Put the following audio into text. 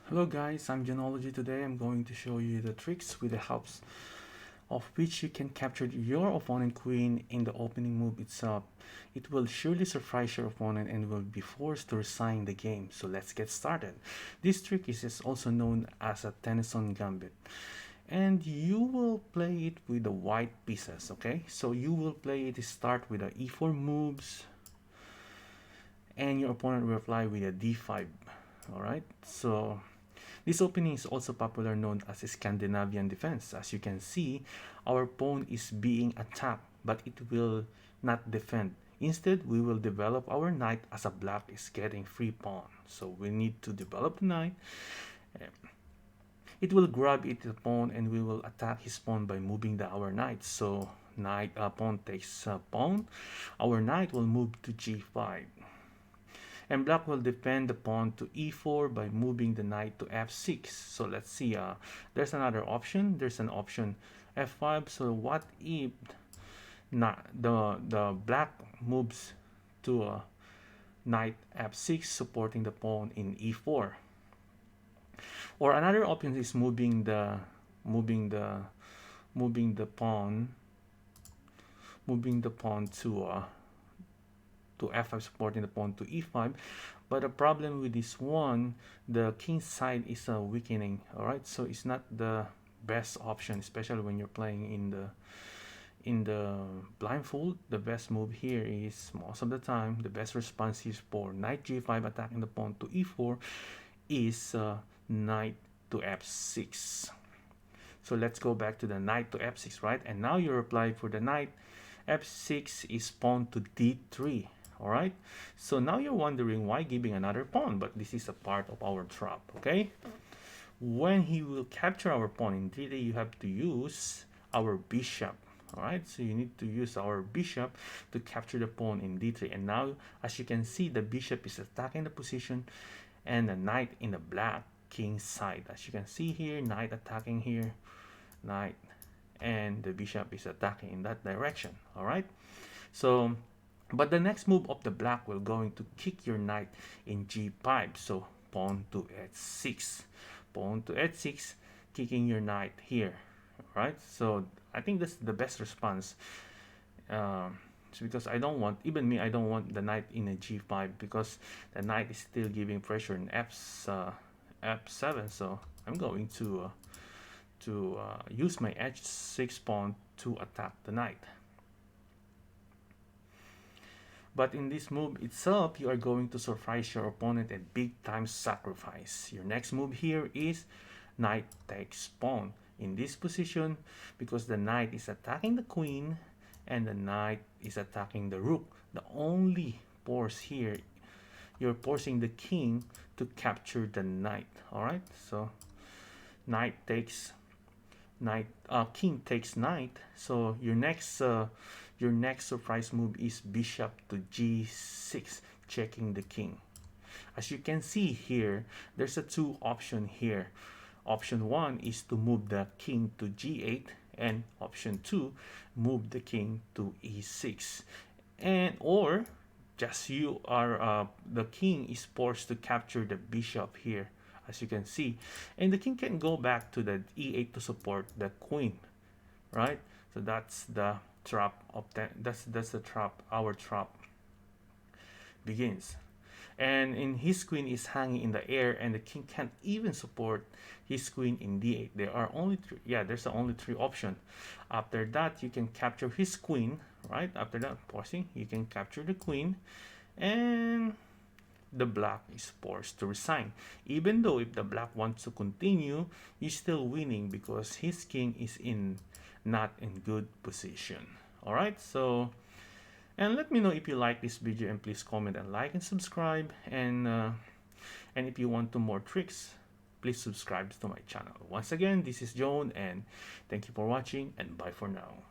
Hello guys, I'm Jownology. Today I'm going to show you the tricks with the helps of which you can capture your opponent queen in the opening move itself. It will surely surprise your opponent and will be forced to resign the game. So let's get started. This trick is also known as a Tennison Gambit. And you will play it with the white pieces, okay? So you will play it start with the e4 moves and your opponent will reply with a d5. Alright, so this opening is also popular known as a Scandinavian defense. As you can see, our pawn is being attacked, but it will not defend. Instead, we will develop our knight as a black is getting free pawn. So we need to develop the knight. It will grab it the pawn and we will attack his pawn by moving our knight. So knight pawn takes pawn. Our knight will move to g5. And black will defend the pawn to e4 by moving the knight to f6. So let's see, there's another option. There's an option f5. So what if not the black moves to knight f6 supporting the pawn in e4? Or another option is moving the pawn to f5 supporting the pawn to e5. But the problem with this one, the king side is weakening. All right, so it's not the best option, especially when you're playing in the blindfold. The best move here is, most of the time, the best response is for knight g5 attacking the pawn to e4 is knight to f6. So let's go back to the knight to f6, right? And now you reply for the knight f6 is pawn to d3. All right, so now you're wondering why giving another pawn, but this is a part of our trap. Okay, when he will capture our pawn in d3, you have to use our bishop. All right, so you need to use our bishop to capture the pawn in d3. And now, as you can see, the bishop is attacking the position and the knight in the black king side. As you can see here, knight attacking here, knight, and the bishop is attacking in that direction. All right, so but the next move of the black will going to kick your knight in g5. So pawn to h6, pawn to h6, kicking your knight here. All right, so I think that's the best response. Because I don't want, even me, I don't want the knight in a g5 because the knight is still giving pressure in f7. So I'm going to use my h6 pawn to attack the knight. But in this move itself, you are going to surprise your opponent at big time sacrifice. Your next move here is knight takes pawn. In this position, because the knight is attacking the queen and the knight is attacking the rook, the only force here, you're forcing the king to capture the knight. All right, so knight takes knight, king takes knight. So your next surprise move is bishop to g6, checking the king. As you can see here, there's a two option here. Option 1 is to move the king to g8, and option 2, move the king to e6. And or just you are the king is forced to capture the bishop here, as you can see, and the king can go back to the e8 to support the queen, right? So that's the trap of that's the trap. Our trap begins, and in his queen is hanging in the air, and the king can't even support his queen in d8. There are only three, yeah, there's only three options. After that, you can capture his queen, right? After that, pausing, you can capture the queen, and the black is forced to resign. Even though if the black wants to continue, he's still winning because his king is not in good position. All right, so, and let me know if you like this video, and please comment and like and subscribe, and if you want more tricks, please subscribe to my channel. Once again, this is Joan, and thank you for watching, and bye for now.